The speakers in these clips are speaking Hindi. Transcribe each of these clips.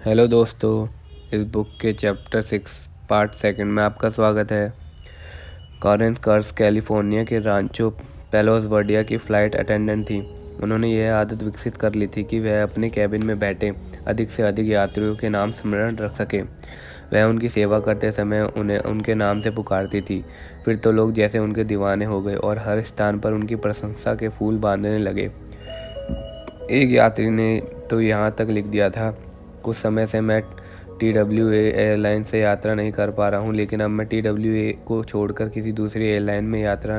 हेलो दोस्तों, इस बुक के चैप्टर 6 पार्ट सेकंड में आपका स्वागत है। कॉरेंस कर्स कैलिफोर्निया के रांचो पेलोस वर्डिया की फ़्लाइट अटेंडेंट थी। उन्होंने यह आदत विकसित कर ली थी कि वह अपने कैबिन में बैठे अधिक से अधिक यात्रियों के नाम स्मरण रख सके। वह उनकी सेवा करते समय उन्हें उनके नाम से पुकारती थी। फिर तो लोग जैसे उनके दीवाने हो गए और हर स्थान पर उनकी प्रशंसा के फूल बांधने लगे। एक यात्री ने तो यहाँ तक लिख दिया था, कुछ समय से मैं TWA एयरलाइन से यात्रा नहीं कर पा रहा हूँ, लेकिन अब मैं TWA को छोड़कर किसी दूसरी एयरलाइन में यात्रा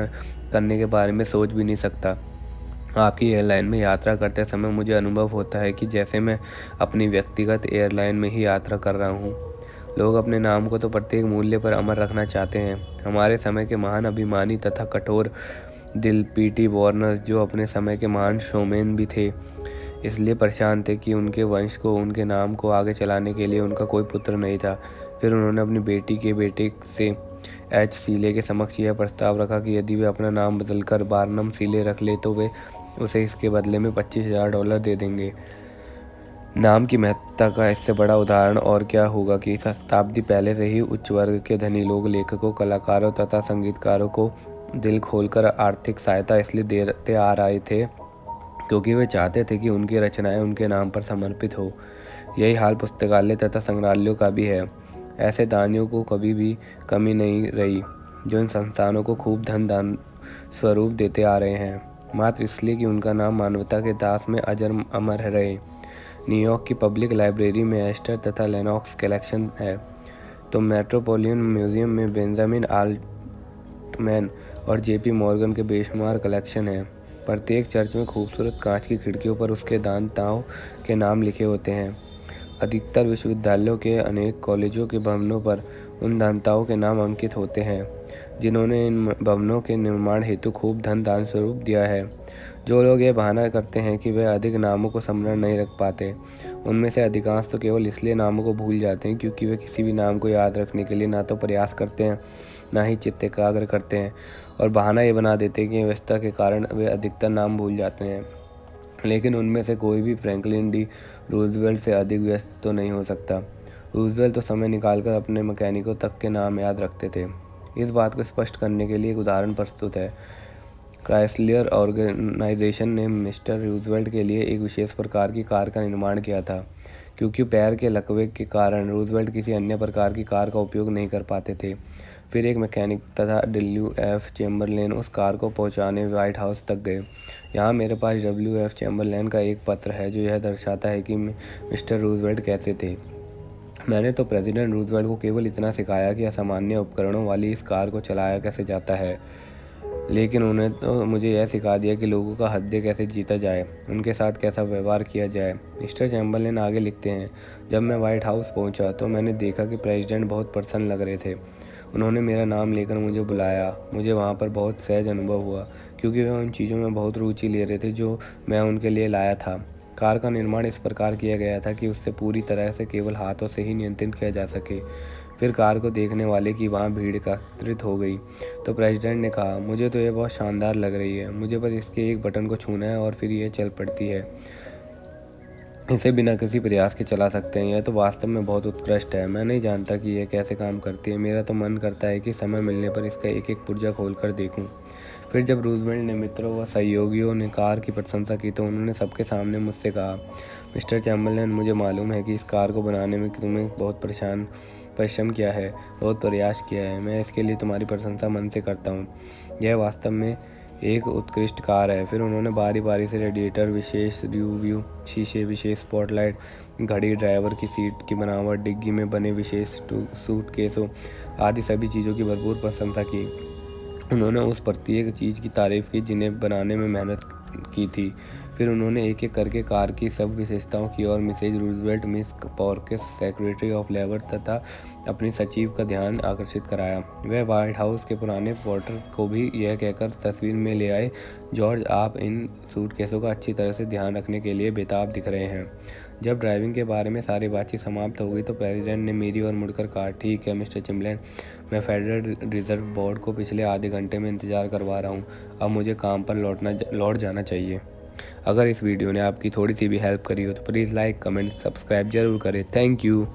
करने के बारे में सोच भी नहीं सकता। आपकी एयरलाइन में यात्रा करते समय मुझे अनुभव होता है कि जैसे मैं अपनी व्यक्तिगत एयरलाइन में ही यात्रा कर रहा हूँ। लोग अपने नाम को तो प्रत्येक मूल्य पर अमर रखना चाहते हैं। हमारे समय के महान अभिमानी तथा कठोर दिल PT वार्नर, जो अपने समय के महान शोमैन भी थे, इसलिए परेशान थे कि उनके वंश को, उनके नाम को आगे चलाने के लिए उनका कोई पुत्र नहीं था। फिर उन्होंने अपनी बेटी के बेटे से H. सीले के समक्ष यह प्रस्ताव रखा कि यदि वे अपना नाम बदलकर बार्नम सीले रख ले तो वे उसे इसके बदले में $25,000 दे देंगे। नाम की महत्ता का इससे बड़ा उदाहरण और क्या होगा कि शताब्दी पहले से ही उच्च वर्ग के धनी लोग लेखकों, कलाकारों तथा संगीतकारों को दिल खोलकर आर्थिक सहायता इसलिए देते आ रहे थे क्योंकि वे चाहते थे कि उनकी रचनाएं उनके नाम पर समर्पित हो। यही हाल पुस्तकालय तथा संग्रहालयों का भी है। ऐसे दानियों को कभी भी कमी नहीं रही जो इन संस्थानों को खूब धन दान स्वरूप देते आ रहे हैं, मात्र इसलिए कि उनका नाम मानवता के दास में अजर अमर रहे। न्यूयॉर्क की पब्लिक लाइब्रेरी में एस्टर तथा लेनॉक्स कलेक्शन है, तो मेट्रोपोलिटन म्यूजियम में बेंजामिन आल्टमैन और JP मॉर्गन के बेशुमार कलेक्शन है। प्रत्येक चर्च में खूबसूरत कांच की खिड़कियों पर उसके दानताओं के नाम लिखे होते हैं। अधिकतर विश्वविद्यालयों के अनेक कॉलेजों के भवनों पर उन दानताओं के नाम अंकित होते हैं जिन्होंने इन भवनों के निर्माण हेतु खूब धन दान स्वरूप दिया है। जो लोग यह बहाना करते हैं कि वे अधिक नामों को स्मरण नहीं रख पाते, उनमें से अधिकांश तो केवल इसलिए नामों को भूल जाते हैं क्योंकि वे किसी भी नाम को याद रखने के लिए ना तो प्रयास करते हैं, ना ही चित्त एकाग्र करते हैं, और बहाना ये बना देते हैं कि व्यस्तता के कारण वे अधिकतर नाम भूल जाते हैं। लेकिन उनमें से कोई भी फ्रैंकलिन डी रूजवेल्ट से अधिक व्यस्त तो नहीं हो सकता। रूजवेल्ट तो समय निकालकर अपने मैकेनिकों तक के नाम याद रखते थे। इस बात को स्पष्ट करने के लिए एक उदाहरण प्रस्तुत है। क्राइसलियर ऑर्गेनाइजेशन ने मिस्टर रूजवेल्ट के लिए एक विशेष प्रकार की कार का निर्माण किया था, क्योंकि पैर के लकवे के कारण रूजवेल्ट किसी अन्य प्रकार की कार का उपयोग नहीं कर पाते थे। फिर एक मैकेनिक तथा WF चैम्बरलेन उस कार को पहुंचाने व्हाइट हाउस तक गए। यहाँ मेरे पास WF चैम्बरलेन का एक पत्र है जो यह दर्शाता है कि मिस्टर रूजवेल्ट कैसे थे। मैंने तो प्रेसिडेंट रूजवेल्ट को केवल इतना सिखाया कि असामान्य उपकरणों वाली इस कार को चलाया कैसे जाता है, लेकिन उन्हें तो मुझे यह सिखा दिया कि लोगों का हृदय कैसे जीता जाए, उनके साथ कैसा व्यवहार किया जाए। मिस्टर चैम्बरलेन आगे लिखते हैं, जब मैं व्हाइट हाउस पहुंचा तो मैंने देखा कि प्रेसिडेंट बहुत प्रसन्न लग रहे थे। उन्होंने मेरा नाम लेकर मुझे बुलाया। मुझे वहाँ पर बहुत सहज अनुभव हुआ क्योंकि वे उन चीज़ों में बहुत रुचि ले रहे थे जो मैं उनके लिए लाया था। कार का निर्माण इस प्रकार किया गया था कि उससे पूरी तरह से केवल हाथों से ही नियंत्रित किया जा सके। फिर कार को देखने वाले की वहाँ भीड़ एकत्रित हो गई तो प्रेसिडेंट ने कहा, मुझे तो यह बहुत शानदार लग रही है, मुझे बस इसके एक बटन को छूना है और फिर यह चल पड़ती है। इसे बिना किसी प्रयास के चला सकते हैं। यह तो वास्तव में बहुत उत्कृष्ट है। मैं नहीं जानता कि यह कैसे काम करती है। मेरा तो मन करता है कि समय मिलने पर इसका एक एक पुर्जा खोल कर देखूं। फिर जब रूजवेल्ट ने मित्रों व सहयोगियों ने कार की प्रशंसा की तो उन्होंने सबके सामने मुझसे कहा, मिस्टर चैम्बरलेन, मुझे मालूम है कि इस कार को बनाने में तुमने बहुत परिश्रम किया है, बहुत प्रयास किया है। मैं इसके लिए तुम्हारी प्रशंसा मन से करता हूँ। यह वास्तव में एक उत्कृष्ट कार है। फिर उन्होंने बारी बारी से रेडिएटर, विशेष रिव्यू शीशे, विशेष स्पॉटलाइट, घड़ी, ड्राइवर की सीट की बनावट, डिग्गी में बने विशेष सूटकेसों आदि सभी चीज़ों की भरपूर प्रशंसा की। उन्होंने उस प्रत्येक चीज़ की तारीफ़ की जिन्हें बनाने में मेहनत की थी। फिर उन्होंने एक एक करके कार की सब विशेषताओं की और Mrs Roosevelt, Miss Perkins, secretary of labour तथा अपनी सचिव का ध्यान आकर्षित कराया। वह व्हाइट हाउस के पुराने पोर्टर को भी यह कहकर तस्वीर में ले आए, जॉर्ज, आप इन सूटकेसों का अच्छी तरह से ध्यान रखने के लिए बेताब दिख रहे हैं। जब ड्राइविंग के बारे में सारी बातचीत समाप्त हो गई तो प्रेसिडेंट ने मेरी ओर मुड़कर कहा, ठीक है मिस्टर चैम्बरलेन, मैं फेडरल रिजर्व बोर्ड को पिछले आधे घंटे में इंतज़ार करवा रहा हूँ। अब मुझे काम पर लौट जाना चाहिए। अगर इस वीडियो ने आपकी थोड़ी सी भी हेल्प करी हो तो प्लीज़ लाइक, कमेंट, सब्सक्राइब ज़रूर करें। Thank you.